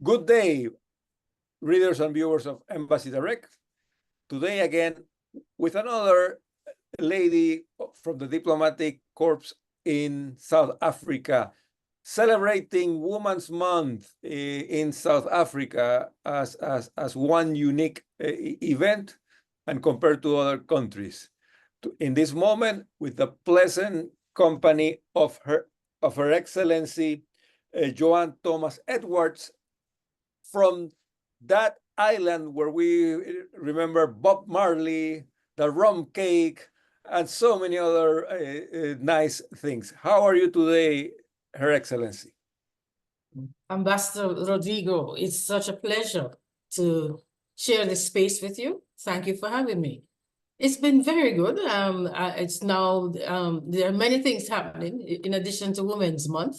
Good day, readers and viewers of Embassy Direct. Today again with another lady from the diplomatic corps in South Africa, celebrating Women's Month in South Africa as one unique event and compared to other countries. In this moment, with the pleasant company of Her Excellency Joan Thomas Edwards, from that island where we remember Bob Marley, the rum cake, and so many other nice things. How are you today, Her Excellency? Ambassador Rodrigo, it's such a pleasure to share this space with you. Thank you for having me. It's been very good. It's now, there are many things happening in addition to Women's Month.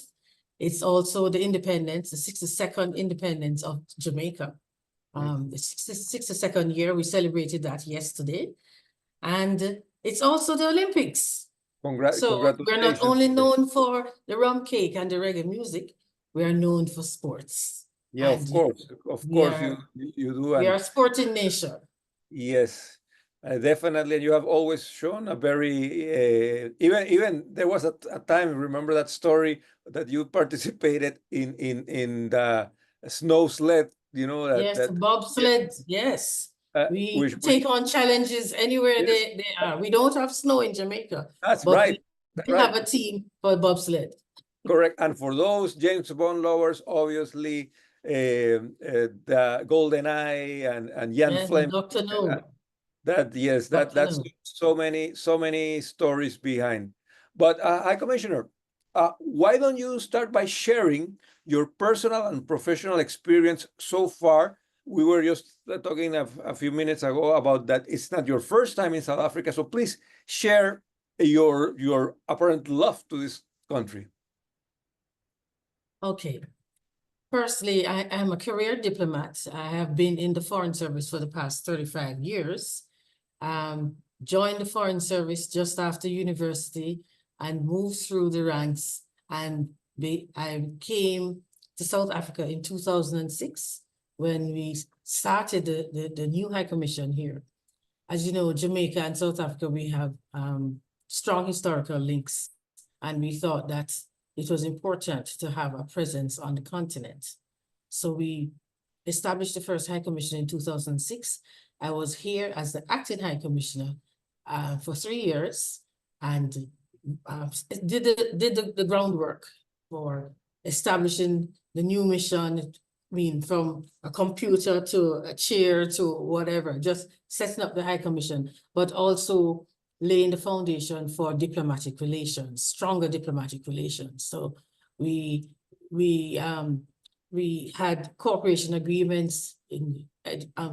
It's also the independence, the 62nd independence of Jamaica. The 62nd year, we celebrated that yesterday. And it's also the Olympics. So we're not only known for the rum cake and the reggae music, we are known for sports. Yeah, of course, you do. We are a sporting nation. Yes, definitely. You have always shown a very, even there was a time, remember that story that you participated in the snow sled, you know? Yes, bobsled, yes. We take on challenges anywhere they are. We don't have snow in Jamaica. That's right. We have a team for bobsled. Correct. And for those James Bond lovers, obviously, the Golden Eye and Jan Fleming. Dr. No. That's so many stories behind. But High Commissioner, why don't you start by sharing your personal and professional experience so far? We were just talking a few minutes ago about that it's not your first time in South Africa, so please share your apparent love to this country. Okay. Firstly, I am a career diplomat. I have been in the Foreign Service for the past 35 years. Joined the Foreign Service just after university and moved through the ranks, and I came to South Africa in 2006 when we started the new High Commission here. As you know, Jamaica and South Africa, we have strong historical links, and we thought that it was important to have a presence on the continent. So we established the first High Commission in 2006. I was here as the acting High Commissioner for 3 years and did the groundwork for establishing the new mission. I mean, from a computer to a chair to whatever, just setting up the High Commission, but also laying the foundation for diplomatic relations, stronger diplomatic relations. So we had cooperation agreements in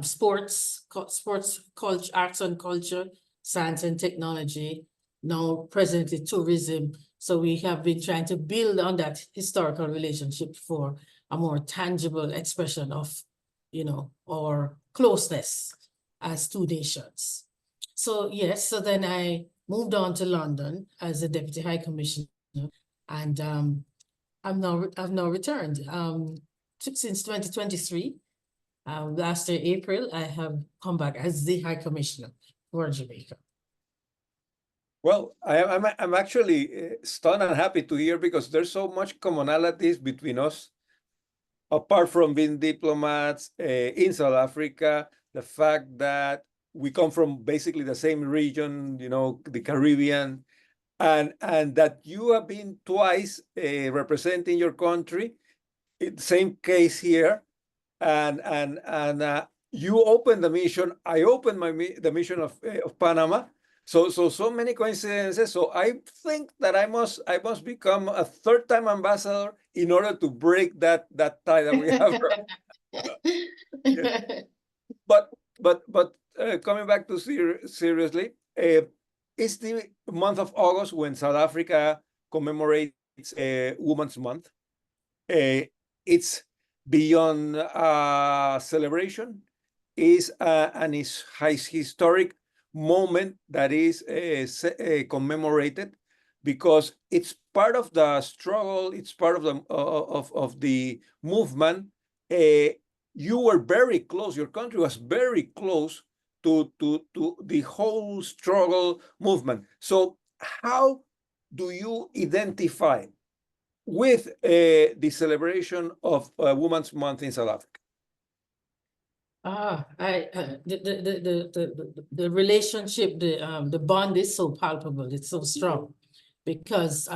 sports, culture, arts and culture, science and technology, now presently tourism. So we have been trying to build on that historical relationship for a more tangible expression of, you know, our closeness as two nations. So yes, so then I moved on to London as a Deputy High Commissioner, and I've now returned. Since 2023, last year, April, I have come back as the High Commissioner for Jamaica. Well, I'm actually stunned and happy to hear, because there's so much commonalities between us. Apart from being diplomats in South Africa, the fact that we come from basically the same region, you know, the Caribbean, and that you have been twice representing your country. Same case here, and you opened the mission. I opened the mission of Panama. So many coincidences. So I think that I must become a third-time ambassador in order to break that tie that we have. Yeah. But coming back to seriously, it's the month of August when South Africa commemorates Women's Month. It's beyond celebration. Is an historic moment that is commemorated, because it's part of the struggle. It's part of the movement you were very close, your country was very close to the whole struggle movement. So how do you identify with the celebration of Women's Month in South Africa? The relationship, the bond is so palpable, it's so strong, because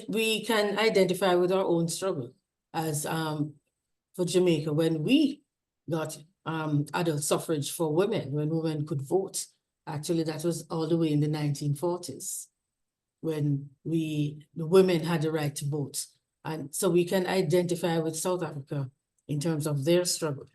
we can identify with our own struggle. As for Jamaica, when we got adult suffrage for women, when women could vote, actually that was all the way in the 1940s, when the women had the right to vote. And so we can identify with South Africa in terms of their struggle.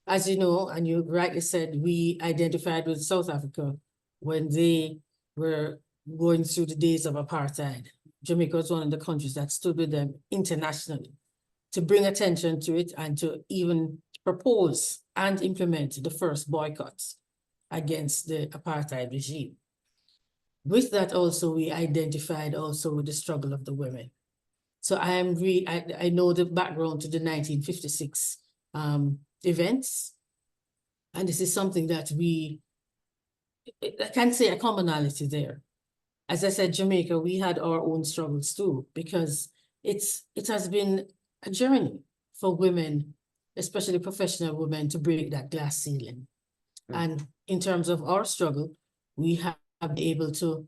As you know, and you rightly said, we identified with South Africa when they were going through the days of apartheid. Jamaica was one of the countries that stood with them internationally to bring attention to it and to even propose and implement the first boycotts against the apartheid regime. With that also, we identified also with the struggle of the women. So I know the background to the 1956 events. And this is something that I can't say a commonality there. As I said, Jamaica, we had our own struggles too, because it has been a journey for women, especially professional women, to break that glass ceiling. And in terms of our struggle, we have been able to,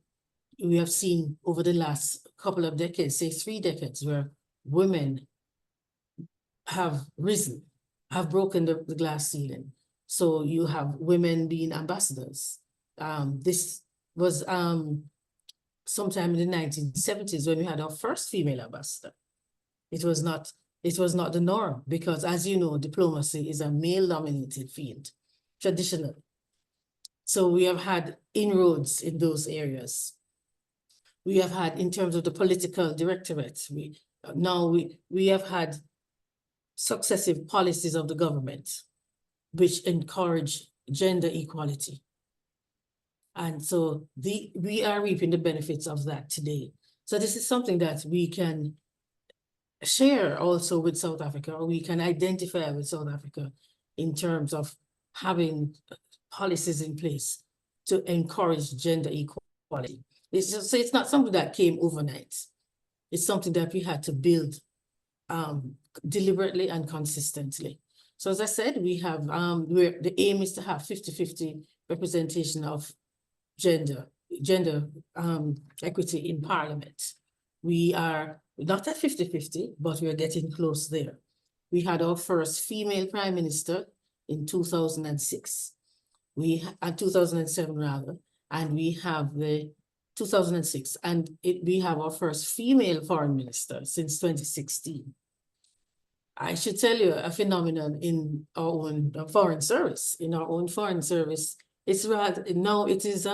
we have seen over the last couple of decades, say 3 decades, where women have risen, have broken the glass ceiling. So you have women being ambassadors. This was sometime in the 1970s when we had our first female ambassador. It was not the norm, because as you know, diplomacy is a male-dominated field, traditionally. So we have had inroads in those areas. We have had, in terms of the political directorate, we have had successive policies of the government which encourage gender equality. And so we are reaping the benefits of that today. So this is something that we can share also with South Africa, or we can identify with South Africa in terms of having policies in place to encourage gender equality. So it's not something that came overnight. It's something that we had to build deliberately and consistently. So as I said, we have, the aim is to have 50-50 representation of gender equity in Parliament. We are not at 50-50, but we are getting close there. We had our first female prime minister in 2006. 2007 rather, and we have the 2006, and we have our first female foreign minister since 2016. I should tell you a phenomenon in our own foreign service. In our own foreign service, it's rather, now it is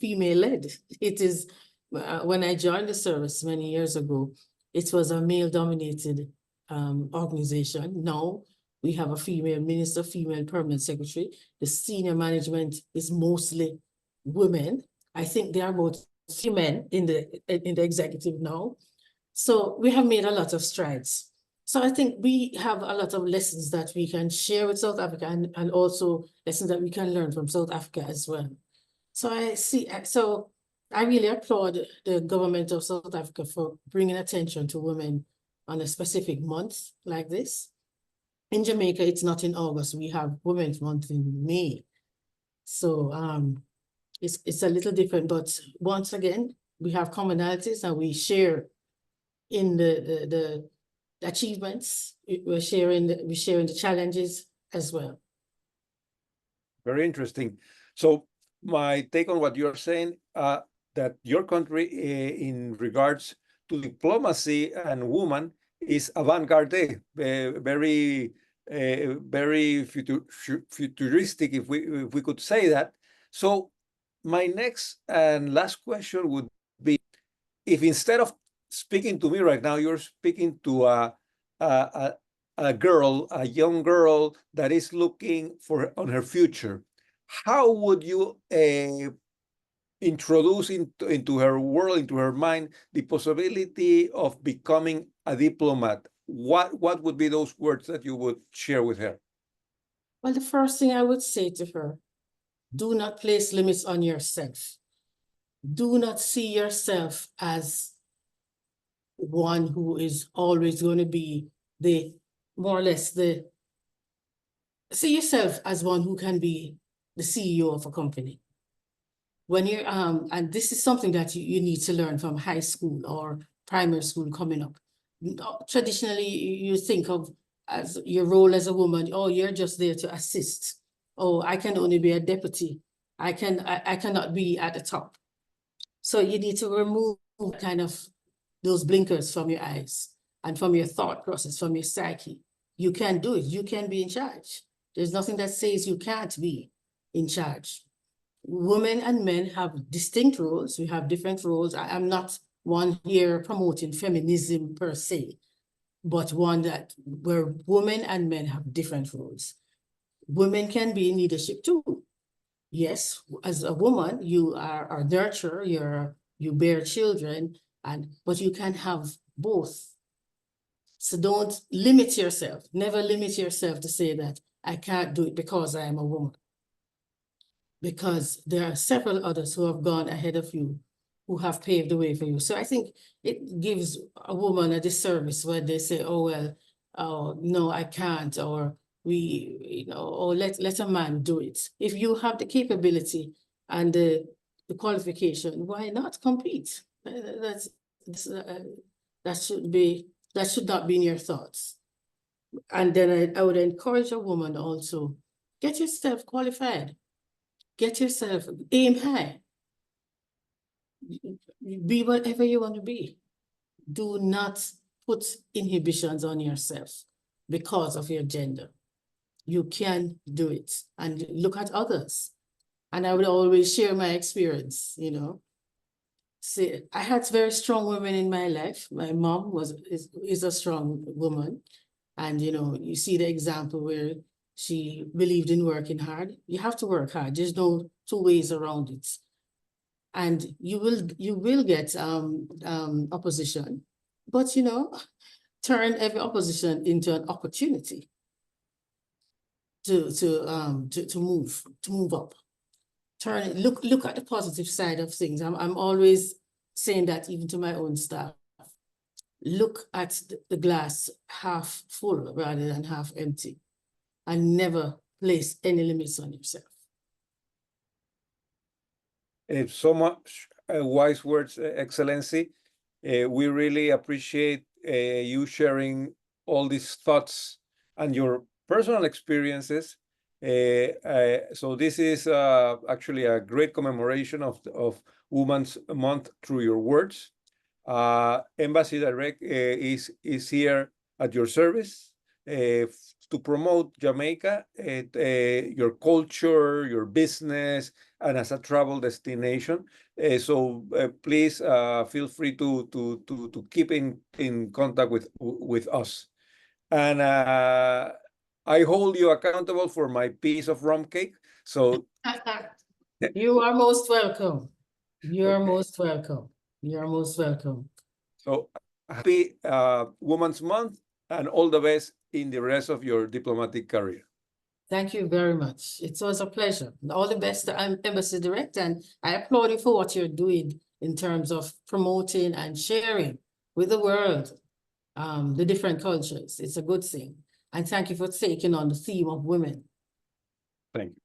female-led. It is, when I joined the service many years ago, it was a male-dominated organization. Now we have a female minister, female permanent secretary. The senior management is mostly women. I think there are about 3 men in the executive now. So we have made a lot of strides. So I think we have a lot of lessons that we can share with South Africa, and also lessons that we can learn from South Africa as well. So I really applaud the government of South Africa for bringing attention to women on a specific month like this. In Jamaica, it's not in August. We have Women's Month in May. So it's a little different, but once again, we have commonalities and we share in the achievements. We're sharing the challenges as well. Very interesting. So my take on what you're saying, that your country in regards to diplomacy and women is avant-garde, very futuristic, if we could say that. So my next and last question would be, if instead of speaking to me right now, you're speaking to a girl, a young girl that is looking on her future, how would you introduce into her world, into her mind, the possibility of becoming a diplomat? what would be those words that you would share with her? Well, the first thing I would say to her, do not place limits on yourself. Do not see yourself as one who is always going to be the, more or less, see yourself as one who can be the CEO of a company. When you're, and this is something that you need to learn from high school or primary school coming up. Traditionally, you think of as your role as a woman, oh, you're just there to assist. Oh, I can only be a deputy. I cannot be at the top. So you need to remove kind of those blinkers from your eyes and from your thought process, from your psyche. You can do it. You can be in charge. There's nothing that says you can't be in charge. Women and men have distinct roles. We have different roles. I'm not one here promoting feminism per se, but one that where women and men have different roles. Women can be in leadership too. Yes, as a woman, you are a nurturer, you bear children, but you can have both. So don't limit yourself. Never limit yourself to say that I can't do it because I am a woman. Because there are several others who have gone ahead of you, who have paved the way for you. So I think it gives a woman a disservice when they say, oh, well, oh, no, I can't, or or let a man do it. If you have the capability and the qualification, why not compete? That should not be in your thoughts. And then I would encourage a woman also, get yourself qualified. Get yourself, aim high. Be whatever you want to be. Do not put inhibitions on yourself because of your gender. You can do it. And look at others. And I would always share my experience, See, I had very strong women in my life. My mom is a strong woman. And, you see the example where she believed in working hard. You have to work hard. There's no two ways around it. And you will get opposition, but turn every opposition into an opportunity to move up. Look at the positive side of things. I'm always saying that even to my own staff. Look at the glass half full rather than half empty. And never place any limits on yourself. So much wise words, Excellency. We really appreciate you sharing all these thoughts and your personal experiences. So this is actually a great commemoration of Women's Month through your words. Embassy Direct is here at your service to promote Jamaica, your culture, your business, and as a travel destination. So please feel free to keep in contact with us. And I hold you accountable for my piece of rum cake. So you are most welcome. You're most welcome. You're most welcome. So happy Women's Month and all the best in the rest of your diplomatic career. Thank you very much. It was a pleasure. All the best to Embassy Direct, and I applaud you for what you're doing in terms of promoting and sharing with the world the different cultures. It's a good thing. And thank you for taking on the theme of women. Thank you.